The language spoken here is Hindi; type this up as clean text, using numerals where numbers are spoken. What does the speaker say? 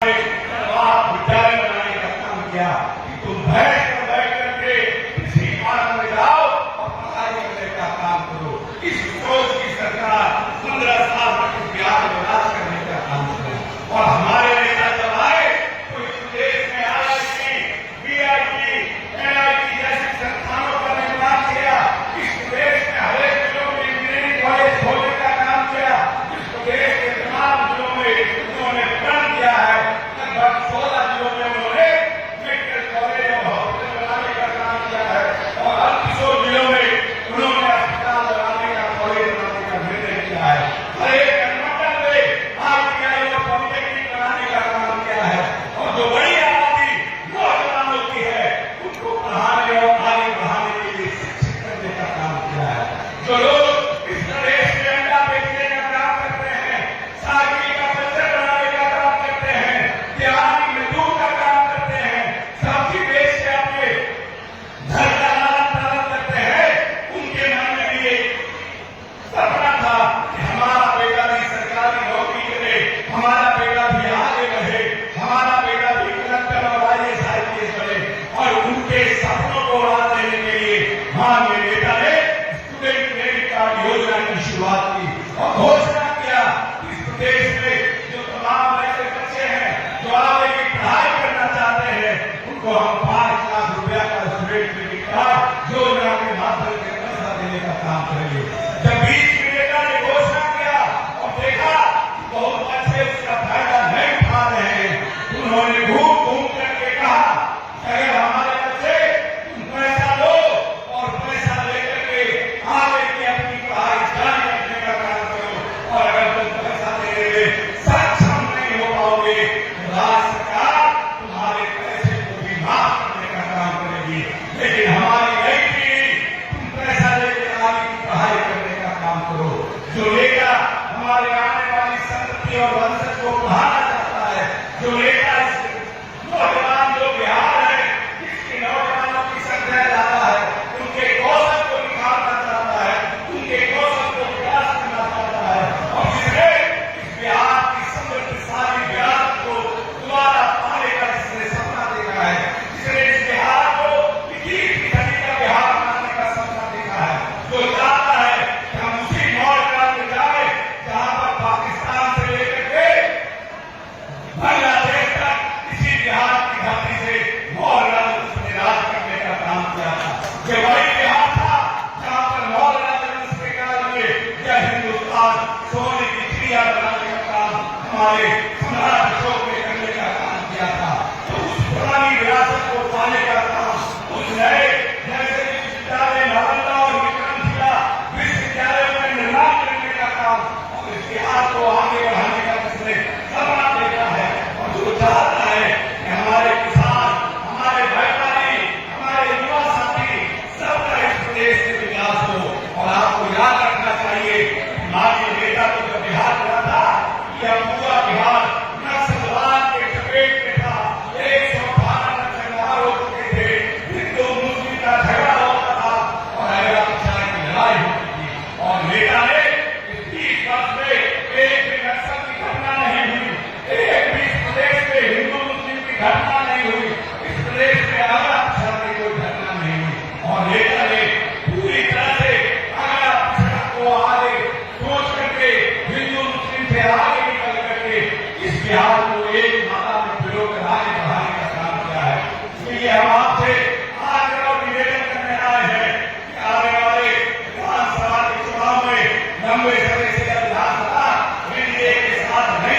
विद्यालय बनाने का काम किया कि तुम बैठ करके किसी पार्क में जाओ और पढ़ाई करने का काम करो। इस सोच की सरकार 15 साल तक बिहार में राज करने का काम करो। और हमारे नेता जब आए तो इस देश में IIT, BIT, NIT जैसी संस्थानों का निर्माण किया। इस देश में हर एक जिलों में इंजीनियरिंग कॉलेज खोलने का काम किया। इस देश के तमाम जिलों में उन्होंने प्रण किया है। लगभग 16 जिलों में उन्होंने मेडिकल कॉलेज और हॉस्पिटल बनाने का काम किया है और 38 जिलों में उन्होंने अस्पताल बनाने का, कॉलेज बनाने का निर्णय किया है। हर एक अनुमंडल में ITI और पॉलिटेक्निक बनाने का काम किया है। और जो बड़ी आबादी नौजवानों की है उनको पढ़ाने और आगे बढ़ाने के लिए शिक्षित करने का काम किया है। जो लोग इस प्रदेश में अंडा बेचने का काम करते हैं, साइकिल का कल्चर बनाने का काम करते हैं, दिहाड़ी मजदूर का काम करते हैं, सब्जी बेच के अपने घर का लालन पालन करते हैं, उनके मन में भी एक सपना था कि हमारा बेटा भी सरकारी नौकरी करे, हमारा बेटा भी आगे बढ़े, हमारा बेटा भी कलेक्टर और IAS बने। और उनके सपनों को उड़ा देने के लिए माननीय नेता ने स्टूडेंट क्रेडिट कार्ड योजना की शुरुआत की और घोषणा किया कि इस प्रदेश में जो तमाम ऐसे बच्चे हैं जो आगे की पढ़ाई करना चाहते हैं उनको हम 5 लाख रुपया का स्टूडेंट क्रेडिट कार्ड योजना के माध्यम से पैसा देने का काम करेंगे। जब बीच में नेता ने घोषणा किया और देखा कि बहुत बच्चे उसका फायदा नहीं उठा रहे हैं, उन्होंने घूम घूम करके कहा अगर हमारे बच्चे तुम पैसा लो और पैसा लेकर के आगे की अपनी पढ़ाई जारी रखने का काम करो और अगर तुम पैसा देने में सक्षम नहीं हो पाओगे तो राज्य सरकार तुम्हारे पैसे को भी माफ करने का काम करेगी। लेकिन हमारी नई पीढ़ी तुम पैसा लेकर आगे की पढ़ाई करने का काम करो। जो नेता हमारे आने वाली संतति और वंशज को पढ़ाना चाहता है, जो नेता नौजवान जो बिहार है जिसके नौजवानों की संख्या ज्यादा है, उनके कौशल को निखारना चाहता है, उनके कौशल को विकास करना चाहता है और जिसने इस बिहार की समृद्धशाली विरासत को दोबारा पाने का जिसने सपना देखा है, जिसने इस बिहार को 21वीं सदी का बिहार बनाने का सपना देखा है, जो चाहता है कि हम उसी नौजवान में जाए जहां पर पाकिस्तान से लेकर के बांग्लादेश तक इसी बिहार की धरती से मौलाना ने राज करने का काम किया था। ये वही बिहार था जहां पर मौलाना के काल में यह हिंदुस्तान सोने की चिड़िया बनाने का काम हमारे सम्राट अशोक ने करने का काम किया था। तो उस पुरानी विरासत को पाने का काम उस नए जैसे विश्वविद्यालय नालंदा और विक्रमशिला विश्वविद्यालय में निर्माण करने का काम और इस बिहार को आगे बढ़ाने का जिसने सपना देखा है और जो चाहता है कि हमारे किसान, हमारे व्यापारी, हमारे युवा साथी सबका इस प्रदेश में विकास हो। और आपको याद रखना चाहिए माननीय नेता को जब बिहार मिला था यह पूरा बिहार नक्सलवाद के चपेट में था। 118 नक्सलवाद हो चुके थे, हिंदू मुस्लिम का झगड़ा होता था और अगला पिछड़ा की लड़ाई होती थी। और नेता ने इस 30 वर्ष में एक भी नक्सल की घटना नहीं हुई, एक भी इस प्रदेश में हिंदू मुस्लिम की घटना नहीं हुई, इस प्रदेश में अगला पिछड़ा की कोई घटना नहीं हुई। और नेता ने पूरी तरह से अगला पिछड़ा को आगे सोच करके हिंदू मुस्लिम से आगे निकल करके इस बिहार को एक माता में पिरो कर आगे बढ़ाने का काम किया है। इसलिए हम आपसे आग्रह और निवेदन करने आए हैं कि आने वाले विधानसभा के चुनाव में लंबे समय से विधानसभा एनडीए के साथ नहीं